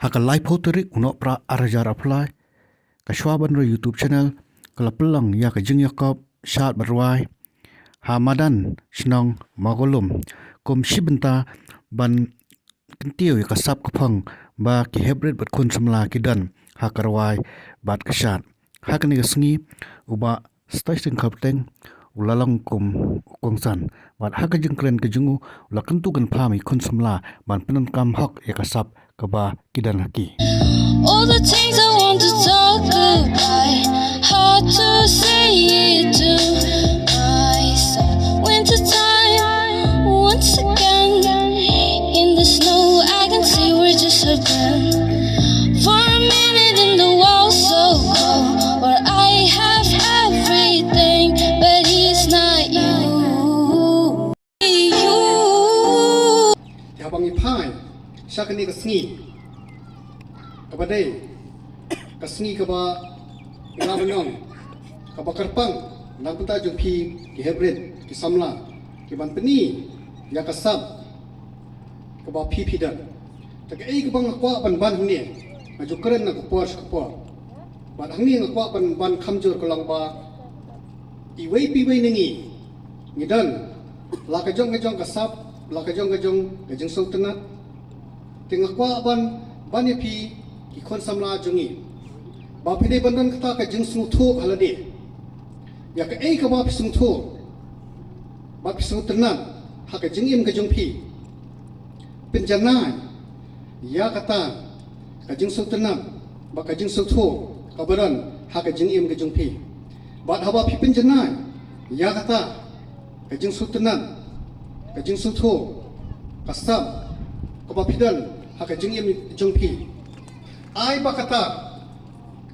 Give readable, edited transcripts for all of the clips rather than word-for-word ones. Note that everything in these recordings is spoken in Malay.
Haka live hoterik unok pra arajar apply ka shwaban ro YouTube channel kala pelang ya ka jing yakop shat barwai hamadan shnong magolum kom shibenta ban kintiyo ya kasap kapang ba ki hebret bat kun samla kidan hakarwai bat kashat hakani gasngi uba station kapteng ulalang kum kongsan bat haka jengkren ke jungu ulakan tu kan pami kun samla ban penan kam hak ya kasap kaba kidan haki. All the things I want to talk about, hard to say it to myself. Winter time, once again, in the snow I can see we're just a friend. For a minute in the wall so cold, where I have everything, but he's not you. Abang ipai, siapa ni kesengi, kepada kesengi keba ngabenong, keba kerpang, nak penta jumpi ki hebret, ki samla, ki ban peni, ya kasab, keba pi dah. Tak keba ngakwa ban ni, maju keren nak kupor. Ban ni ngakwa ban kamjur kolang ba, iwei nengi, ngidan, lakajong kasab. Lakajong gajeng sultanat tengah kwa ban yapi ki kon samla jungi ba phide bandan kata ka jeng sungtho halade ya ka ei ka ba sungtho ba sultanat ha ka jengim ka jungpi penjana ya kata ka jeng sultanat ba ka jeng sungtho ka baran ha ka jengim ka jungpi ba haba pi penjana ya kata ka jeng sultanat kajing sutho kasam kapapidan ha kajing yam jongpi ai bakata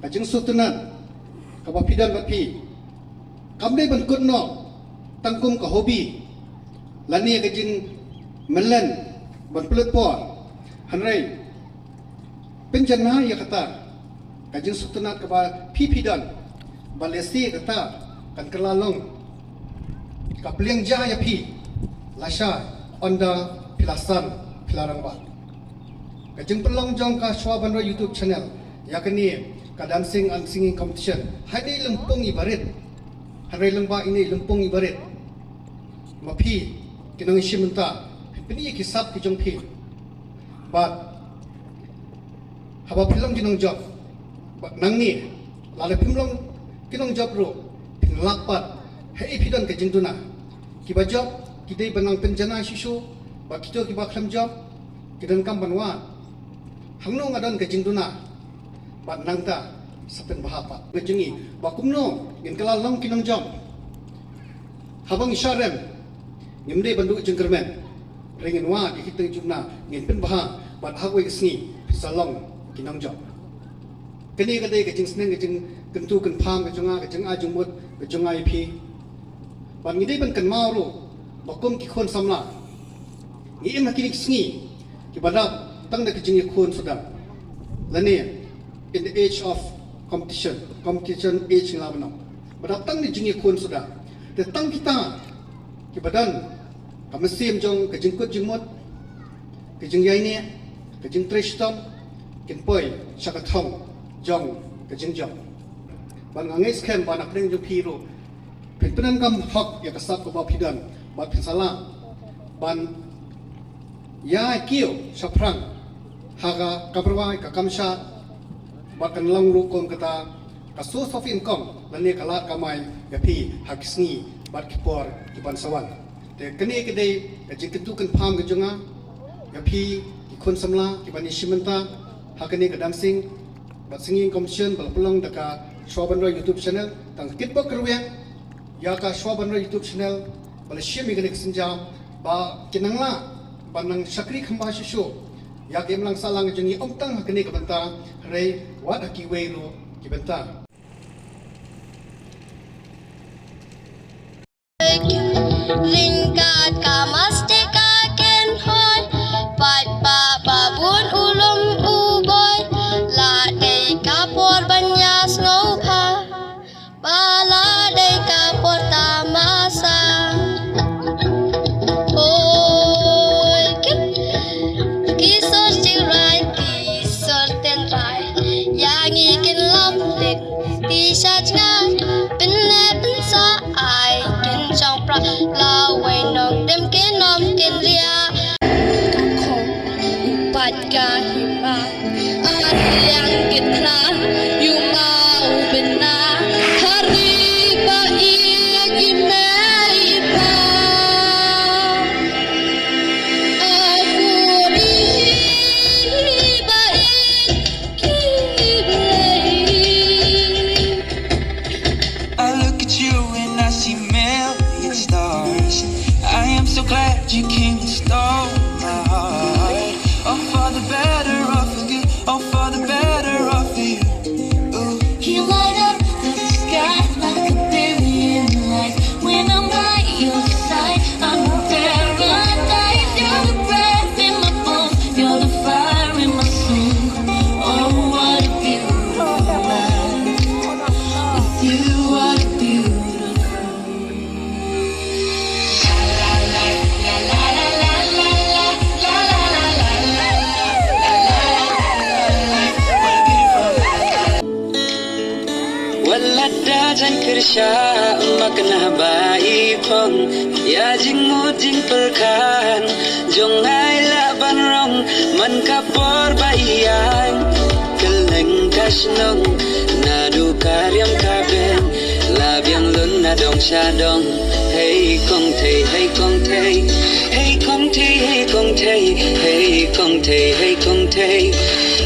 kajing sutunan kapapidan bapi kamne ban kunno tangkum ka hobi lani kajing melan ban pelut por hanrai penjana ya kata kajing sutunan kaba pipidan balesi kata kan kelalong kapliang jaya pi Lasha onda pilasan pilarang ba. Kajeng pelong jong ka shwaban ro YouTube channel yakni ka dancing and singing competition. Hadi lempung ibarit. Hari lengba ini lempung ibarit. Mapi kinang simenta. Pini kisap ki jong pi. But haba pilong kinang job. But nang ni lale pilong kinang job ro pinlakpat. Hei pidan kajeng tuna. Kiba job kita benang penjana sisu, bak kita kiba kelam job, kita kam banwa. Hangno ngadan kajing duna, bak nangta sapen bahapa. Kajengi, bakumno ngin kalalang kinang job. Habang isyarem, ngimde bandu jengkermen. Ringin wa di kita jumna ngin pen baha, bak hagwe kesni salong kinang job. Kini kadai kajing seneng kajing kentu kenpam kajing ajung mut kajing IP. Bak ngide ban kan mauru. Bakum ki khon samla ngi em hakini sngi ki badap tang da kijing khon sudah lani in the age of competition age ngabno badap tang ni jingi khon sudah te tang kita ki badan kamesim jong kijing kut jingmot kijing yai ni kijing trishtam kin poi shakathong jong kijing jong ban ngai scam ban apreng jo phiro pinpenan kam hak ya kasap ko ba phidan bat salah ban ya kio saprang haga kaperwai ka kamsha bat kan lang ru kon kata ka source of income lani kalat kamai ya pi hakisni bat kipor kiban sawan te kene kede ka jikentu kan pham ga jonga ya pi ikon samla kiban ishimenta hakane ka dancing bat singing competition bal pelong daka shwaban ro YouTube channel tang kitba kerwe ya ka shwaban ro YouTube channel bala shimi gane kesenjam ba kinangla banang sakri khamba shisho ya game lang salang jengi omtang hakane ka banta rei wat akiwe ro kibenta Lingkat kamaste kaken hon pat babun ulum uboy la de kapor banyas ngopha bala de kapor tamasa Kisor still right, kisor kahit yang kita yung maubena hari baik imay iba aku di baik kiblay. I look at you and I see million stars. I am so glad you came and stole my heart. Oh, for the better of you. Oh, for the better of you. Ooh. You light up the sky like a billion lights. When I'm by your side, I'm a paradise. You're the breath in my bones, you're the fire in my soul. Oh, what a beautiful life. With you, what a beautiful. La la la la la la la la la la la Walada jan kersha makna bai pong ya jingu jing perkan jong ai la ban rong man kapor bai yang keleng kasnong nadu karyam kaben labiang lun nadong shadong hey kong te hey kong te hey kong te hey kong te hey kong te hey kong te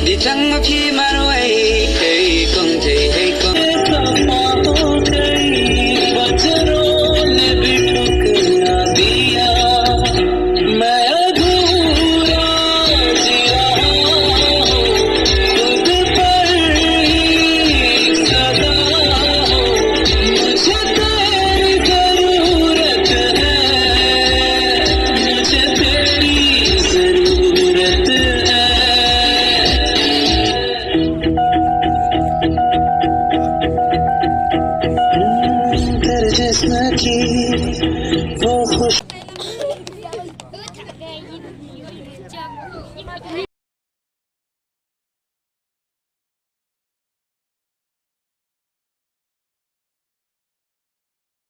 di tang ma phi marway hey kong te hey kong जिस्म की वो खुश